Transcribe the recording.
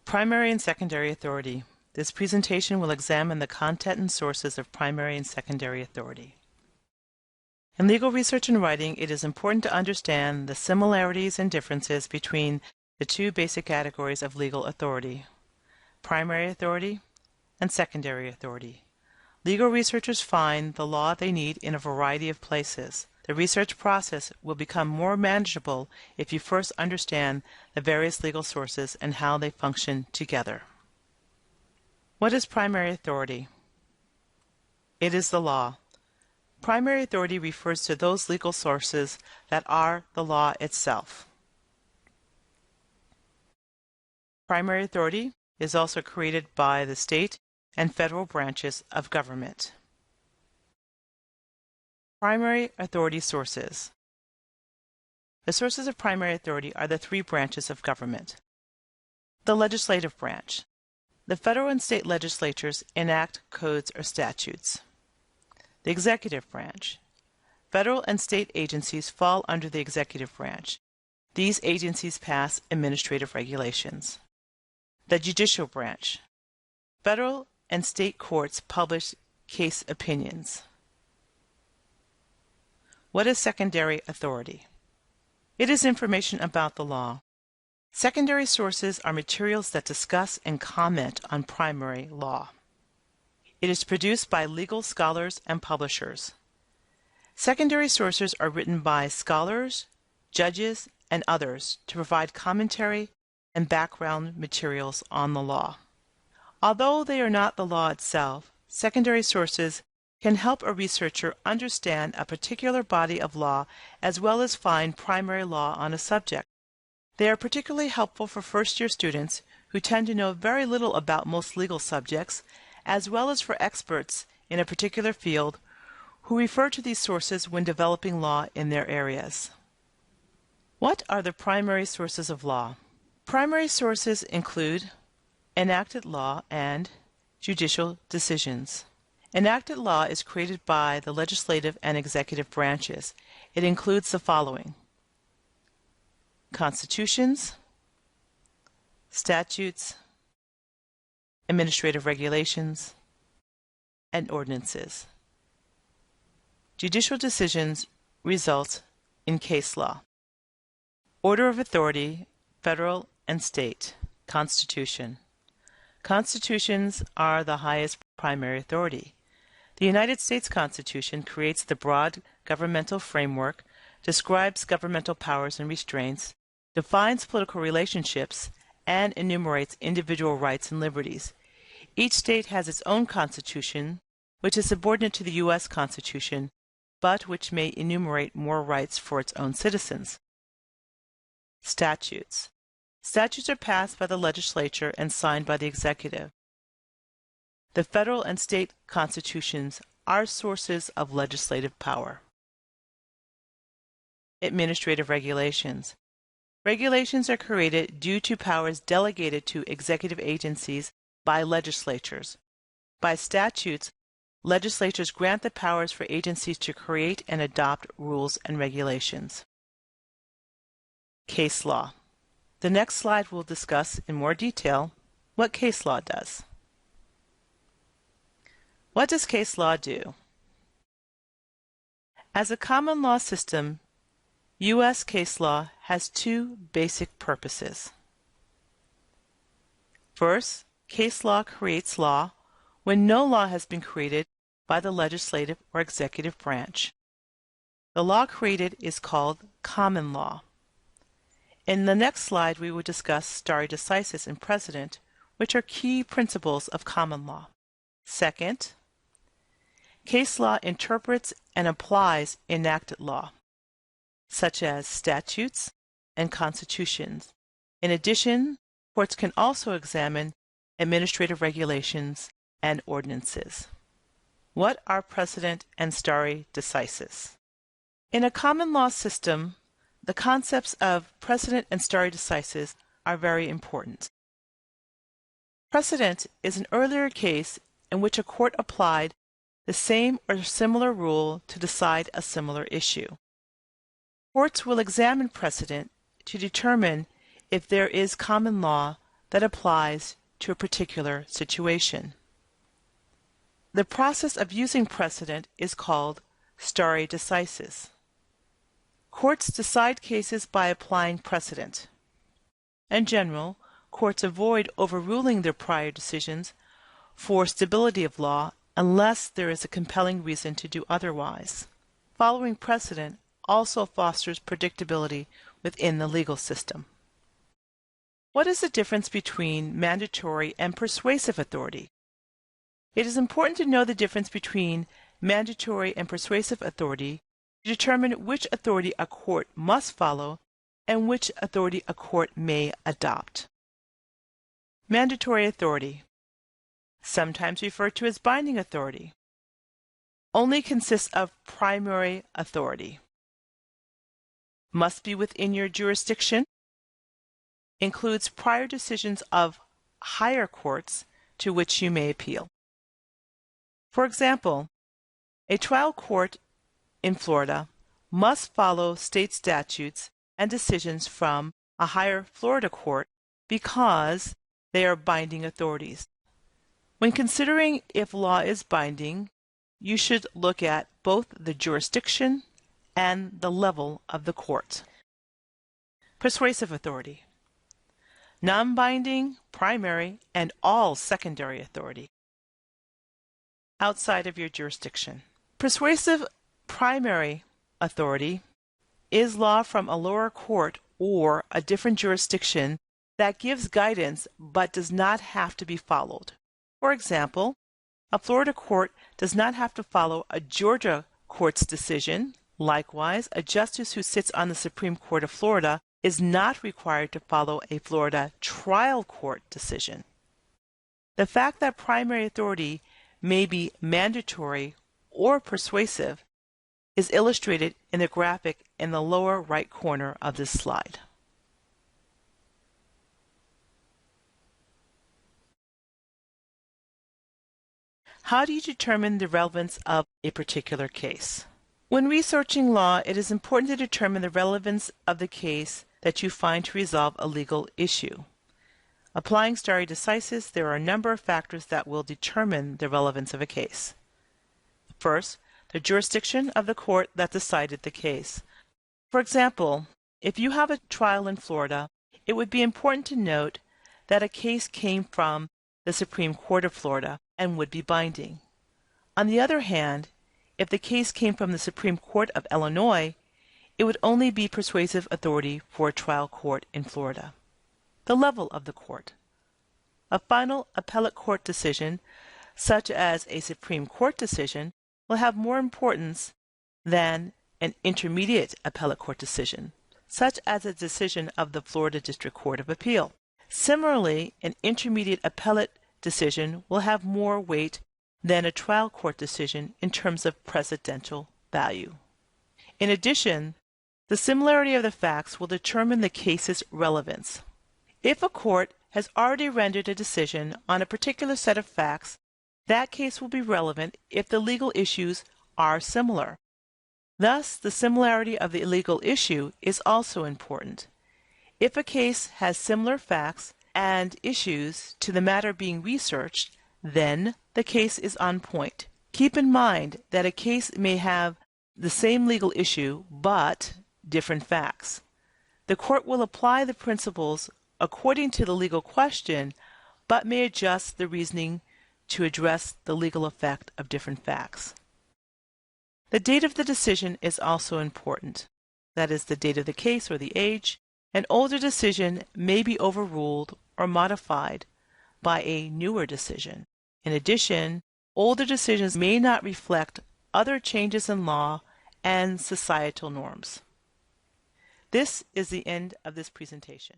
Primary and secondary authority. This presentation will examine the content and sources of primary and secondary authority. In legal research and writing, it is important to understand the similarities and differences between the two basic categories of legal authority: primary authority and secondary authority. Legal researchers find the law they need in a variety of places. The research process will become more manageable if you first understand the various legal sources and how they function together. What is primary authority? It is the law. Primary authority refers to those legal sources that are the law itself. Primary authority is also created by the state and federal branches of government. Primary authority sources. The sources of primary authority are the three branches of government. The legislative branch. The federal and state legislatures enact codes or statutes. The executive branch. Federal and state agencies fall under the executive branch. These agencies pass administrative regulations. The judicial branch. Federal and state courts publish case opinions. What is secondary authority? It is information about the law. Secondary sources are materials that discuss and comment on primary law. It is produced by legal scholars and publishers. Secondary sources are written by scholars, judges, and others to provide commentary and background materials on the law. Although they are not the law itself, secondary sources can help a researcher understand a particular body of law as well as find primary law on a subject. They are particularly helpful for first-year students who tend to know very little about most legal subjects, as well as for experts in a particular field who refer to these sources when developing law in their areas. What are the primary sources of law? Primary sources include enacted law and judicial decisions. Enacted law is created by the legislative and executive branches. It includes the following: constitutions, statutes, administrative regulations, and ordinances. Judicial decisions result in case law. Order of authority, federal and state. Constitution. Constitutions are the highest primary authority. The United States Constitution creates the broad governmental framework, describes governmental powers and restraints, defines political relationships, and enumerates individual rights and liberties. Each state has its own constitution, which is subordinate to the U.S. Constitution, but which may enumerate more rights for its own citizens. Statutes. Statutes are passed by the legislature and signed by the executive. The federal and state constitutions are sources of legislative power. Administrative regulations. Regulations are created due to powers delegated to executive agencies by legislatures. By statutes, legislatures grant the powers for agencies to create and adopt rules and regulations. Case law. The next slide will discuss in more detail what case law does. What does case law do? As a common law system, U.S. case law has two basic purposes. First, case law creates law when no law has been created by the legislative or executive branch. The law created is called common law. In the next slide, we will discuss stare decisis and precedent, which are key principles of common law. Second, case law interprets and applies enacted law, such as statutes and constitutions. In addition, courts can also examine administrative regulations and ordinances. What are precedent and stare decisis? In a common law system, the concepts of precedent and stare decisis are very important. Precedent is an earlier case in which a court applied the same or similar rule to decide a similar issue. Courts will examine precedent to determine if there is common law that applies to a particular situation. The process of using precedent is called stare decisis. Courts decide cases by applying precedent. In general, courts avoid overruling their prior decisions for stability of law unless there is a compelling reason to do otherwise. Following precedent also fosters predictability within the legal system. What is the difference between mandatory and persuasive authority? It is important to know the difference between mandatory and persuasive authority to determine which authority a court must follow and which authority a court may adopt. Mandatory authority, sometimes referred to as binding authority, only consists of primary authority, must be within your jurisdiction, includes prior decisions of higher courts to which you may appeal. For example, a trial court in Florida must follow state statutes and decisions from a higher Florida court because they are binding authorities. When considering if law is binding, you should look at both the jurisdiction and the level of the court. Persuasive authority, non-binding, primary, and all secondary authority outside of your jurisdiction. Persuasive primary authority is law from a lower court or a different jurisdiction that gives guidance but does not have to be followed. For example, a Florida court does not have to follow a Georgia court's decision. Likewise, a justice who sits on the Supreme Court of Florida is not required to follow a Florida trial court decision. The fact that primary authority may be mandatory or persuasive is illustrated in the graphic in the lower right corner of this slide. How do you determine the relevance of a particular case? When researching law, it is important to determine the relevance of the case that you find to resolve a legal issue. Applying stare decisis, there are a number of factors that will determine the relevance of a case. First, the jurisdiction of the court that decided the case. For example, if you have a trial in Florida, it would be important to note that a case came from the Supreme Court of Florida and would be binding. On the other hand, if the case came from the Supreme Court of Illinois, it would only be persuasive authority for a trial court in Florida. The level of the court. A final appellate court decision, such as a Supreme Court decision, will have more importance than an intermediate appellate court decision, such as a decision of the Florida District Court of Appeal. Similarly, an intermediate appellate decision will have more weight than a trial court decision in terms of precedential value. In addition, the similarity of the facts will determine the case's relevance. If a court has already rendered a decision on a particular set of facts, that case will be relevant if the legal issues are similar. Thus, the similarity of the legal issue is also important. If a case has similar facts and issues to the matter being researched, then the case is on point. Keep in mind that a case may have the same legal issue but different facts. The court will apply the principles according to the legal question, but may adjust the reasoning to address the legal effect of different facts. The date of the decision is also important. That is the date of the case or the age. An older decision may be overruled or modified by a newer decision. In addition, older decisions may not reflect other changes in law and societal norms. This is the end of this presentation.